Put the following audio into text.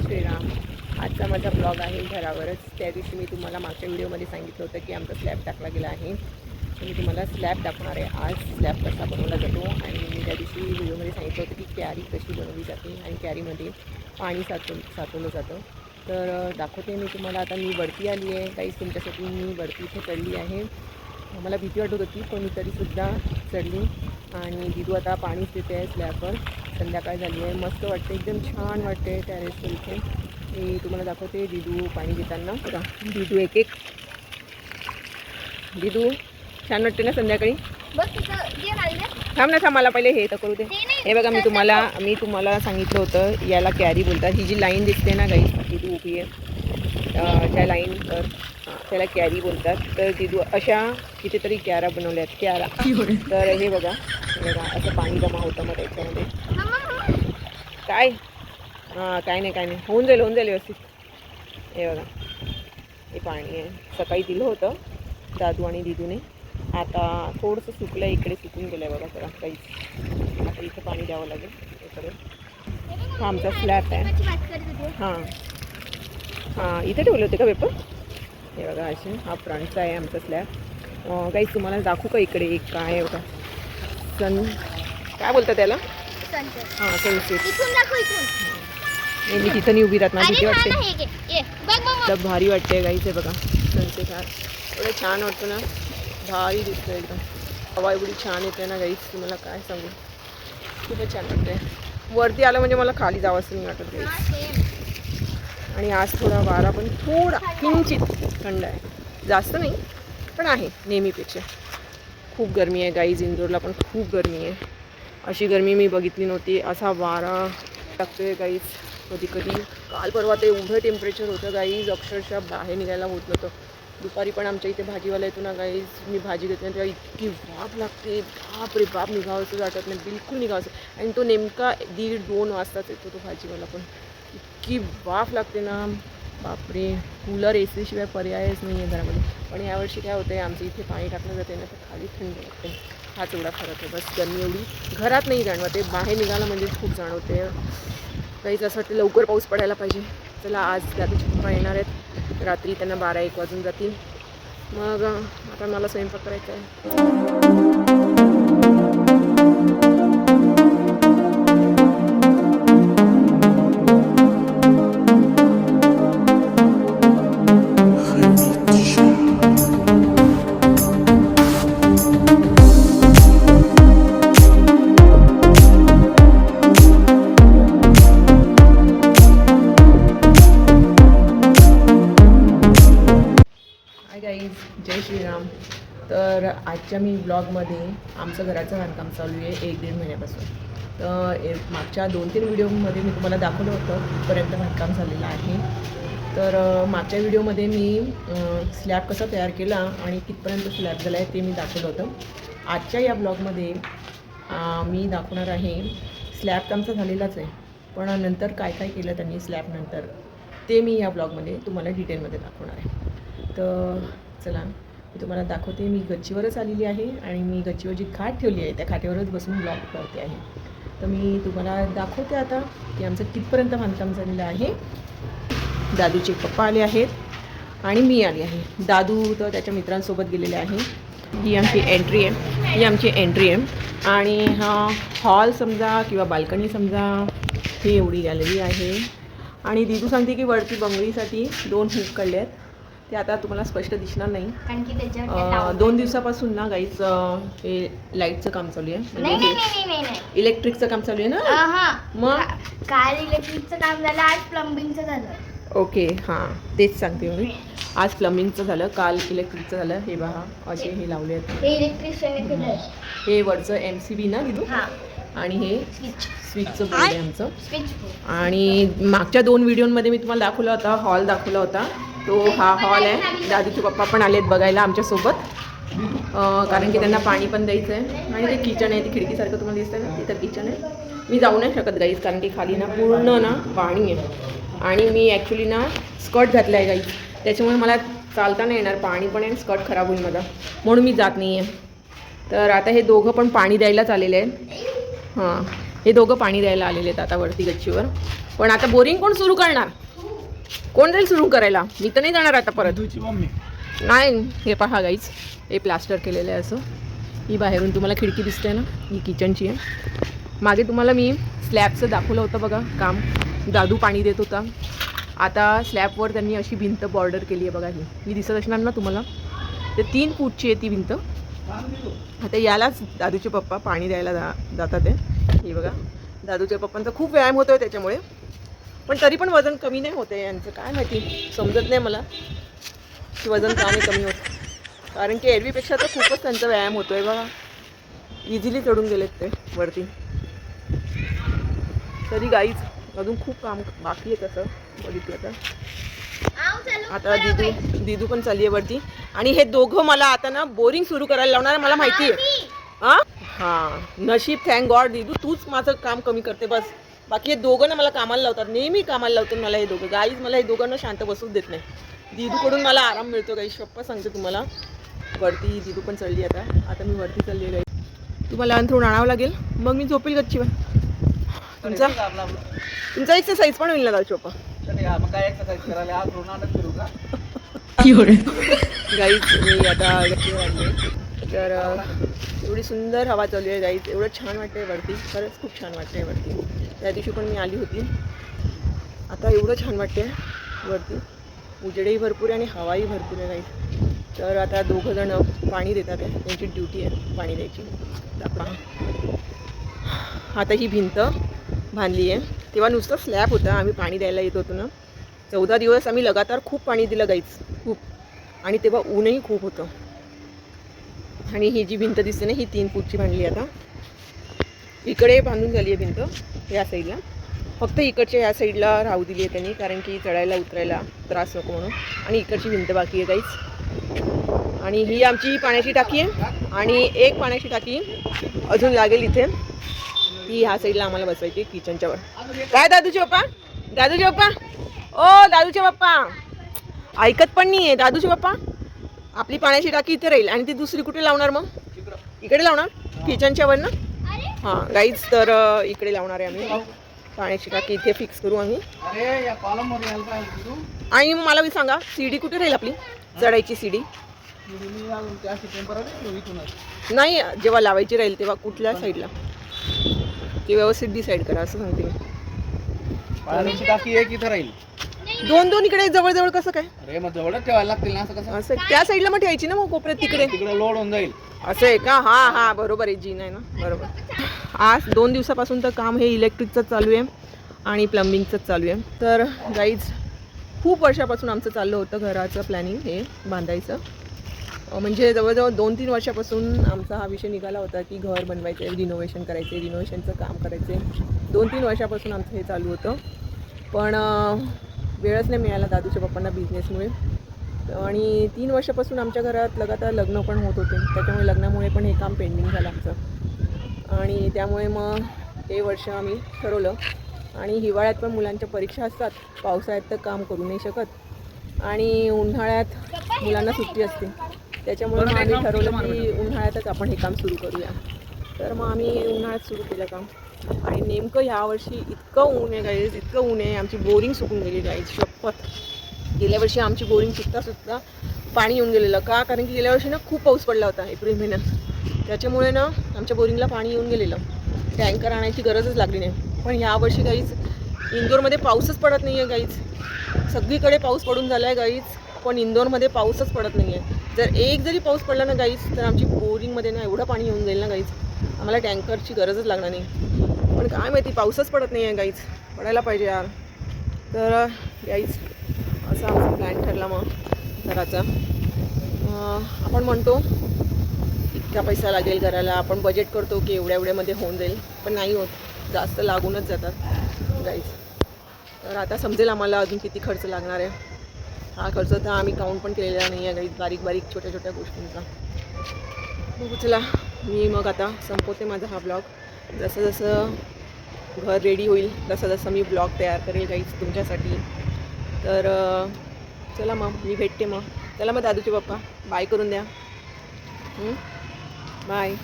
श्रीराम. आजचा माझा ब्लॉग आहे घरावरच. त्या दिवशी मी तुम्हाला मागच्या व्हिडिओमध्ये सांगितलं होतं की आमचा स्लॅब टाकला गेला आहे. तर मी तुम्हाला स्लॅब दाखवणार आहे आज, स्लॅब कसा बनवला जातो. आणि मी त्या दिवशी व्हिडिओमध्ये सांगितलं होतं की कॅरी कशी बनवली जाते आणि कॅरीमध्ये पाणी साचवलं जातं. तर दाखवते मी तुम्हाला. आता मी वरती आली आहे काहीच तुमच्यासाठी. मी वरती इथे चढली आहे. मला भीती वाटत होती पण मी तरीसुद्धा चढली. आणि दिदू आता पाणीच देते आहे स्लॅबवर. संध्याकाळ झाली आहे, मस्त वाटते, एकदम छान वाटते टेरेसवर इथे. मी तुम्हाला दाखवते दिदू पाणी देताना. बघा दिदू एक एक. दिदू छान वाटते ना संध्याकाळी. थांब ना, थांब मला पहिले हे तर करू दे. हे बघा मी तुम्हाला सांगितलं होतं याला कॅरी बोलतात. ही जी लाईन दिसते ना गाई, दिदू उभी आहे त्या लाईन, तर त्याला कॅरी बोलतात. तर दिदू अशा कितीतरी कॅरा बनवल्यात, कॅरा. तर हे बघा असं पाणी जमा होतं मग त्याच्यामध्ये. काय काय नाही होऊन जाईल व्यवस्थित. हे बघा हे पाणी आहे. सकाळी दिलं होतं दादू आणि दिदूने. आता थोडंसं सुकलं, इकडे सुकून गेलं आहे बघा जरा काहीच. आता इथं पाणी द्यावं लागेल इकडे. हा आमचा स्लॅब आहे. हां इथे ठेवले होते का पेपर. हे बघा असे हा फ्रंटचा आहे आमचा स्लॅब. काहीच तुम्हाला दाखवू का इकडे एक काय आहे बघा, काय बोलतात त्याला. हां सनसेट. मी तिथं नाही उभी राहत, मला भीती वाटते. तर भारी वाटते गाईचे बघा सनसेट. हा एवढं छान वाटतं ना, भारी दिसतं एकदम. हवा एवढी छान येते ना गाईच, तुम्हाला काय सांगू, खूपच छान वाटते. वरती आलं म्हणजे मला खाली जावं असं नाही वाटत गाईच. आणि आज थोडा वारा पण थोडा किंचित थंड आहे, जास्त नाही पण आहे नेहमीपेक्षा. खूप गरमी आहे गाईज, इंदोरला पण खूप गरमी आहे. अशी गरमी मी बघितली नव्हती. असा वारा टाकतोय गाईज कधी कधी. काल परवा ते एवढं टेम्परेचर होतं गाईज, अक्षरशः बाहेर निघायला होत नव्हतं. दुपारी पण आमच्या इथे भाजीवाला येतो ना गाईज, मी भाजी घेते तेव्हा इतकी वाफ लागते, बाप रे बाप, निघावंसं वाटत नाही, बिलकुल निघावंसं. आणि तो नेमका 1:30-2 वाजताच येतो तो भाजीवाला पण. इतकी वाफ लागते ना बापरे. कूलर ए सी शिवाय पर्यायच नाही आहे घरामध्ये. पण यावर्षी काय होतं आहे, आमच्या इथे पाणी टाकलं जाते ना तर खाली थंड लागते. हाच एवढा फरक आहे बस. गरमी एवढी घरात नाही जाणवते, बाहेर निघायला म्हणजे खूप जाणवते. काहीच असं वाटतं लवकर पाऊस पडायला पाहिजे. चला आज दादूचे पप्पा येणार आहेत, रात्री त्यांना 12-1 वाजून जातील. मग आता मला स्वयंपाक करायचा आहे. जय श्रीराम. तर आजच्या मी ब्लॉगमध्ये आमचं घराचं बांधकाम चालू आहे 1-1.5 महिन्यापासून. तर मागच्या 2-3 व्हिडिओमध्ये मी तुम्हाला दाखवलं होतं कुठपर्यंत बांधकाम झालेलं आहे. तर मागच्या व्हिडिओमध्ये मी स्लॅब कसा तयार केला आणि कितपर्यंत स्लॅब झाला आहे ते मी दाखवलं होतं. आजच्या या ब्लॉगमध्ये मी दाखवणार आहे स्लॅब तर आमचा झालेलाच आहे, पण नंतर काय काय केलं त्यांनी स्लॅबनंतर ते मी या ब्लॉगमध्ये तुम्हाला डिटेलमध्ये दाखवणार आहे. तर चला मी तुम्हाला दाखवते. मी गच्चीवरच आलेली आहे आणि मी गच्चीवर जी खाट ठेवली आहे त्या खाटेवरच बसून ब्लॉग करते आहे. तर मी तुम्हाला दाखवते आता की आमचं कितपर्यंत बांधकाम झालेलं आहे. दादूचे पप्पा आले आहेत आणि मी आली आहे. दादू तर त्याच्या मित्रांसोबत गेलेले आहे. ही आमची एंट्री आहे आणि हा हॉल समजा किंवा बाल्कनी समजा, ही एवढी गॅलरी आहे. आणि दिदू सांगते की वरती बंगलीसाठी 2 हुक काढले आहेत. ते आता तुम्हाला स्पष्ट दिसणार नाही कारण की त्याच्यावर 2 दिवसापासून ना गाईच हे लाईटचं काम चालू आहे. नाही इलेक्ट्रिकचं काम चालू आहे ना. मग काल इलेक्ट्रिकचं काम झालं, आज प्लंबिंगचं झालं. ओके हां तेच सांगते मी. आज प्लंबिंगचं झालं, काल इलेक्ट्रिकचं झालं. हे पहा असे हे लावले आहेत. हे इलेक्ट्रिशियन केलं. हे वरचं MCB ना दिदू. आणि हे स्विचचं बोर्ड आहे आमचं. आणि मागच्या 2 व्हिडिओमध्ये मी तुम्हाला दाखवला होता, हॉल दाखवला होता. तो हा हॉल आहे. दादूचे पप्पा पण आलेत बघायला आमच्यासोबत, कारण की त्यांना पाणी पण द्यायचं आहे. आणि ते किचन आहे, ती खिडकीसारखं तुम्हाला दिसतं ना, तिथं किचन आहे. मी जाऊ नाही शकत गाईज कारण की खाली ना पूर्ण ना पाणी आहे. आणि मी ॲक्च्युली ना स्कर्ट घातला आहे गाईज, त्याच्यामुळे मला चालता नाही येणार. पाणी पण आहे, स्कर्ट खराब होईल माझा, म्हणून मी जात नाही आहे. तर आता हे दोघं पण पाणी द्यायलाच आलेले आहेत. हां हे दोघं पाणी द्यायला आलेले आहेत आता वरती गच्चीवर. पण आता बोरिंग कोण सुरू करणार? कोण जाईल सुरू करायला? मी तर नाही जाणार आता परत. नाही, हे पहा गाईच, हे प्लास्टर केलेलं आहे असं. ही बाहेरून तुम्हाला खिडकी दिसते ना, ही किचनची आहे. मागे तुम्हाला मी स्लॅबचं दाखवलं होतं बघा काम. दादू पाणी देत होता. आता स्लॅबवर त्यांनी अशी भिंत बॉर्डर केली आहे बघा. ही दिसत असणार ना तुम्हाला. ते 3 फूटची आहे ती भिंत. आता यालाच दादूचे पप्पा पाणी द्यायला जातात आहे. हे बघा, दादूच्या पप्पांचा खूप व्यायाम होतो आहे त्याच्यामुळे. पण तरी पण वजन कमी नाही होते यांचं. काय माहिती, समजत नाही मला की वजन का नाही कमी होतं. कारण की एरवीपेक्षा तर खूपच त्यांचा व्यायाम होतो आहे बघा. इझिली चढून गेलेत ते वरती. तरी गाईच अजून खूप काम बाकी आहे तसं बघितलं तर. आता दिदू पण चालली आहे वरती. आणि हे दोघं मला आता ना बोरिंग सुरू करायला लावणार आहे, मला माहिती आहे. हां, नशीब, थँक गॉड दिदू, तूच माझं काम कमी करते बस. बाकी हे दोघं ना मला कामाला लावतात, नेहमी कामाला लावतात मला हे दोघं. गाईज मला हे दोघांना शांत बसूच देत नाही. दिदूकडून मला आराम मिळतो गाईज, शप्पा सांगते तुम्हाला. वरती दिदू पण चढली आता मी वरती चालली आहे गाईज. तुम्हाला अंथरूण आणावं लागेल, मग मी झोपेल गच्चीवर. तुमचा एक्सरसाइज पण होईल ना दादा चोपा. गाईज मी आता गच्चीवर आली आहे. तर एवढी सुंदर हवा चालू आहे गाईज. एवढं छान वाटतं आहे वरती, खरंच खूप छान वाटतं आहे वरती. त्या दिवशी पण मी आली होती. आता एवढं छान वाटते वरती. उजेडही भरपूर आहे आणि हवाही भरपूर आहे गाईज. तर आता दोघंजण पाणी देतात आहे, त्यांची ड्युटी आहे पाणी द्यायची. आता ही भिंत बांधली आहे. तेव्हा नुसतं स्लॅब होता, आम्ही पाणी द्यायला येत होतो ना. 14 दिवस आम्ही लगातार खूप पाणी दिलं गाईज, खूप. आणि तेव्हा ऊनही खूप होतं. आणि ही जी भिंत दिसते ना, ही 3 फूटची बांधली आता. इकडे बांधून झाली आहे भिंत या साईडला. फक्त इकडच्या या साईडला राहू दिली आहे त्यांनी, कारण की चढायला उतरायला त्रास नको म्हणून. आणि इकडची भिंत बाकी आहे गाईज. आणि ही आमची पाण्याची टाकी आहे. आणि एक पाण्याची टाकी अजून लागेल इथे. ती ह्या साईडला आम्हाला बसवायची किचनच्या वर. काय दादूचे पप्पा? दादूचे पप्पा, ओ दादूचे पप्पा, ऐकत पण नाही आहे दादूचे पप्पा. आपली पाण्याची टाकी इथे राहील आणि ती दुसरी कुठे लावणार मग? इकडे लावणार किचनच्या वर ना. हां गाईज, तर इकडे लावणार आहे आम्ही पाण्याची टाकी. इथे फिक्स करू आम्ही. आणि मला मी सांगा, सीडी कुठे राहील आपली चढायची सीडी? नाही, जेव्हा लावायची राहील तेव्हा कुठल्या साईडला ते व्यवस्थित डिसाईड करा, असं सांगते मी. पाण्याची टाकी एक इथं राहील, 2 इकडे जवळ कसं काय? अरे मग जवळच ठेवायला लागतील ना. असं कसं? असं त्या साईडला मग ठेवायची ना, मग कोपऱ्यात तिकडे लोड होऊन जाईल. असं आहे का? हां बरोबर आहे, जीन आहे ना, बरोबर. आज 2 दिवसापासून तर काम हे इलेक्ट्रिकचंच चालू आहे आणि प्लंबिंगचंच चालू आहे. तर गाईज खूप वर्षापासून आमचं चाललं होतं घराचं प्लॅनिंग हे बांधायचं. म्हणजे जवळजवळ 2-3 वर्षापासून आमचा हा विषय निघाला होता की घर बनवायचं आहे, रिनोव्हेशन करायचं आहे, रिनोव्हेशनचं काम करायचं आहे. 2-3 वर्षापासून आमचं हे चालू होतं. पण वेळच नाही मिळाला दादूच्या पप्पांना बिझनेसमुळे. आणि 3 वर्षापासून आमच्या घरात लगातार लग्न पण होत होते, त्याच्यामुळे लग्नामुळे पण हे काम पेंडिंग झालं आमचं. आणि त्यामुळे मग हे वर्ष आम्ही ठरवलं. आणि हिवाळ्यात पण मुलांच्या परीक्षा असतात, पावसाळ्यात तर काम करू नाही शकत. आणि उन्हाळ्यात मुलांना सुट्टी असते, त्याच्यामुळे मग आम्ही ठरवलं की उन्हाळ्यातच आपण हे काम सुरू करूया. तर मग आम्ही उन्हाळ्यात सुरू केलं काम. आणि नेमकं ह्यावर्षी इतकं ऊन आहे गाईज, इतकं ऊन आहे, आमची बोरिंग सुकून गेली गाईज, शपथ. गेल्या वर्षी आमची बोरिंग सुद्धा पाणी येऊन गेलेलं. का? कारण की गेल्या वर्षी ना खूप पाऊस पडला होता एप्रिल महिन्यात, त्याच्यामुळे ना आमच्या बोरिंगला पाणी येऊन गेलेलं. टँकर आणायची गरजच लागली नाही. पण ह्यावर्षी गाईज इंदोरमध्ये पाऊसच पडत नाही आहे गाईज. सगळीकडे पाऊस पडून झाला आहे गाईज, पण इंदोरमध्ये पाऊसच पडत नाही आहे. जर एक जरी पाऊस पडला ना गाईज, तर आमची बोरिंगमध्ये ना एवढं पाणी येऊन जाईल ना गाईज, आम्हाला टँकरची गरजच लागणार नाही. पण काय माहिती, पाऊसच पडत नाही आहे गाईज, पडायला पाहिजे यार. तर गाईज असा आमचा प्लॅन ठरला मग घराचा. आपण म्हणतो इतका पैसा लागेल घराला, आपण बजेट करतो की एवढ्यामध्ये होऊन जाईल, पण नाही होत, जास्त लागूनच जातात गाईज. तर आता समजेल आम्हाला अजून किती खर्च लागणार आहे. हा खर्च तर आम्ही काउंट पण केलेला नाही आहे गाईज, बारीक छोट्या गोष्टींचा. बघू चला, मी मग आता संपवते माझा हा ब्लॉग. जसं घर रेडी होईल तसं मी ब्लॉग तयार करेल गाईज तुमच्यासाठी. तर चला मग मी भेटते मग. चला मग दादूचे पप्पा बाय करून द्या. बाय.